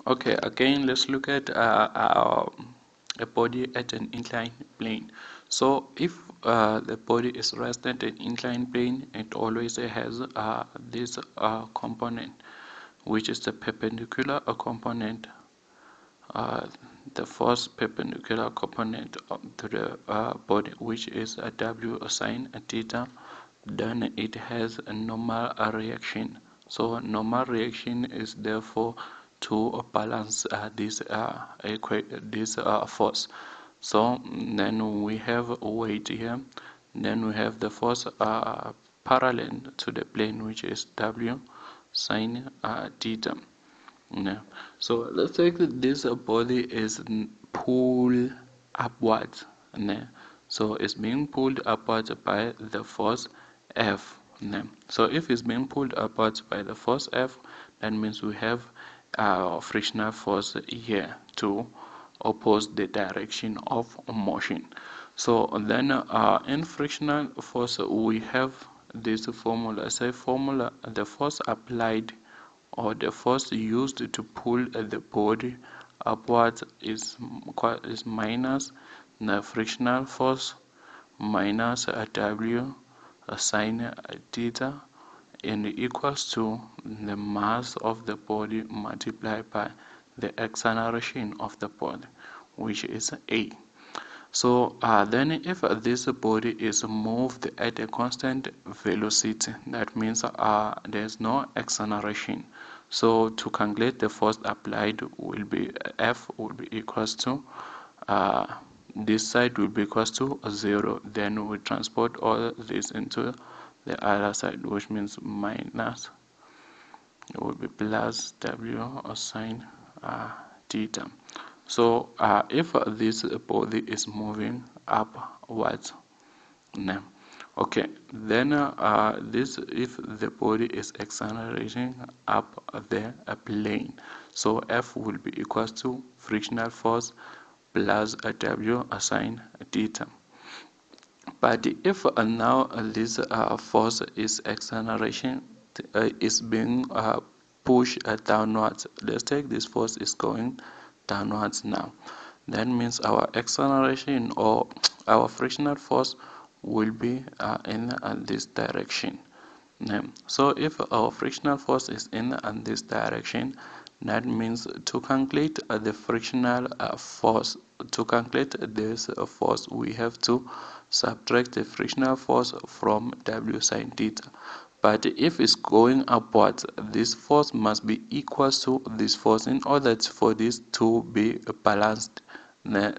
Okay, again, let's look at a body at an inclined plane. So if the body is rested at an inclined plane, it always has this component, which is the perpendicular component, uh, the first perpendicular component to the body, which is a W sine a theta. Then it has a normal reaction. So normal reaction is therefore to balance this force. So then we have weight here. Then we have the force parallel to the plane, which is W sine theta. Yeah. So let's take that this body is pulled upwards. Yeah. So it's being pulled upwards by the force F. Yeah. So if it's being pulled upwards by the force F, that means we have frictional force here to oppose the direction of motion. So then in frictional force we have this formula. Say formula, the force applied or the force used to pull the body upwards is minus the frictional force minus a W sine theta and equals to the mass of the body multiplied by the acceleration of the body, which is A. So then if this body is moved at a constant velocity, that means there's no acceleration. So to calculate the force applied will be F will be equals to uh, this side will be equals to 0. Then we transport all this into the other side, which means minus, it will be plus W or sine theta. So if this body is moving upwards, now, okay, then this if the body is accelerating up the plane, so F will be equals to frictional force plus a W sine theta. But if now this force is acceleration is being pushed downwards, let's take this force is going downwards now. That means our acceleration or our frictional force will be in this direction. So if our frictional force is in this direction, that means to calculate the frictional force, to calculate this force, we have to subtract the frictional force from W sine theta. But if it's going upwards, this force must be equal to this force. In order for this to be balanced,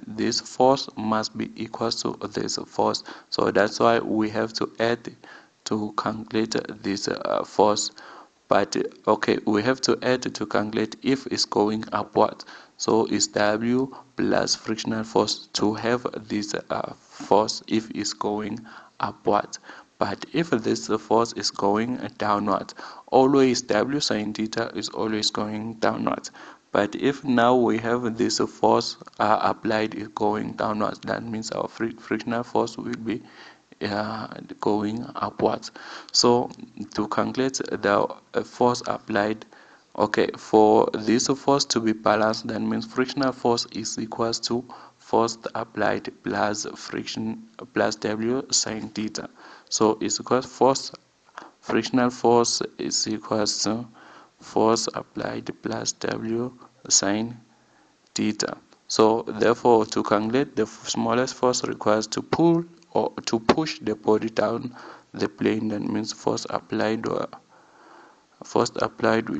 this force must be equal to this force. So that's why we have to add to calculate this force. But okay, we have to add to calculate if it's going upward. So it's W plus frictional force to have this force if it's going upward. But if this force is going downward, always W sine theta is always going downward. But if now we have this force applied is going downwards, that means our frictional force will be going upwards. So to calculate the force applied, okay, for this force to be balanced, that means frictional force is equals to force applied plus friction plus W sine theta. So it's equals force frictional force is equals to force applied plus W sine theta. So therefore, to calculate the smallest force requires to pull or to push the body down the plane. That means force applied will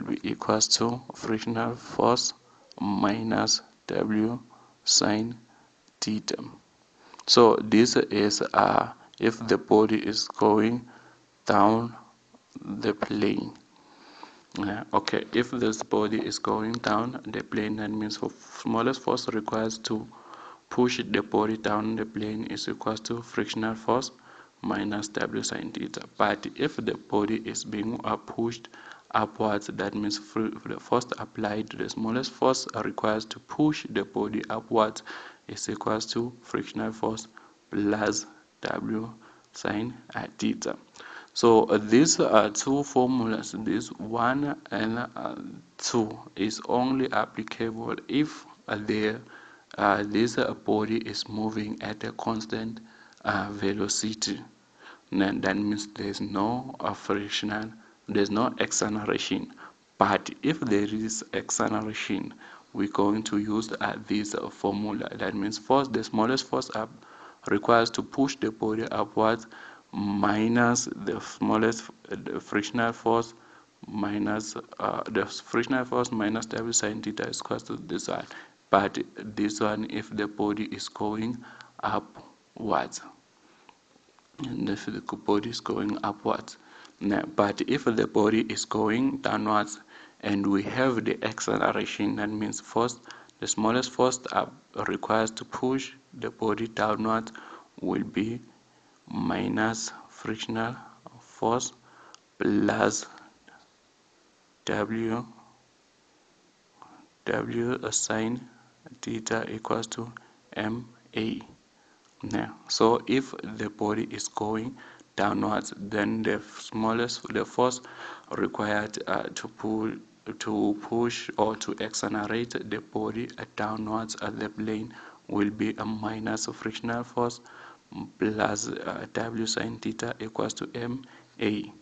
be equals to frictional force minus W sine theta. So this is if the body is going down the plane. Okay, if this body is going down the plane, that means for smallest force requires to push the body down the plane is equal to frictional force minus W sine theta. But if the body is being pushed upwards, that means the force applied, the smallest force requires to push the body upwards is equal to frictional force plus W sine theta. So these two formulas, this 1 and 2, is only applicable if this body is moving at a constant velocity. Then that means there's no frictional, there's no acceleration. But if there is acceleration, we're going to use this formula. That means force, the smallest force up requires to push the body upwards minus the smallest the frictional force minus the frictional force minus W sine theta is equal to this one. But this one if the body is going upwards. And if the body is going upwards. Now, but if the body is going downwards and we have the acceleration, that means first the smallest force requires to push the body downwards will be minus frictional force plus W sine theta equals to MA. Now, so if the body is going downwards, then the force required to push or to accelerate the body downwards at the plane will be a minus frictional force plus W sine theta equals to MA.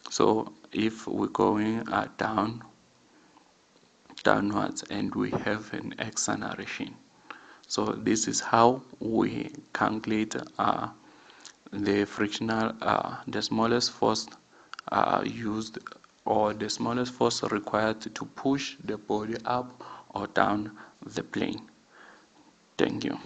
So if we're going downwards and we have an acceleration. So this is how we calculate the frictional, the smallest force used or the smallest force required to push the body up or down the plane. Thank you.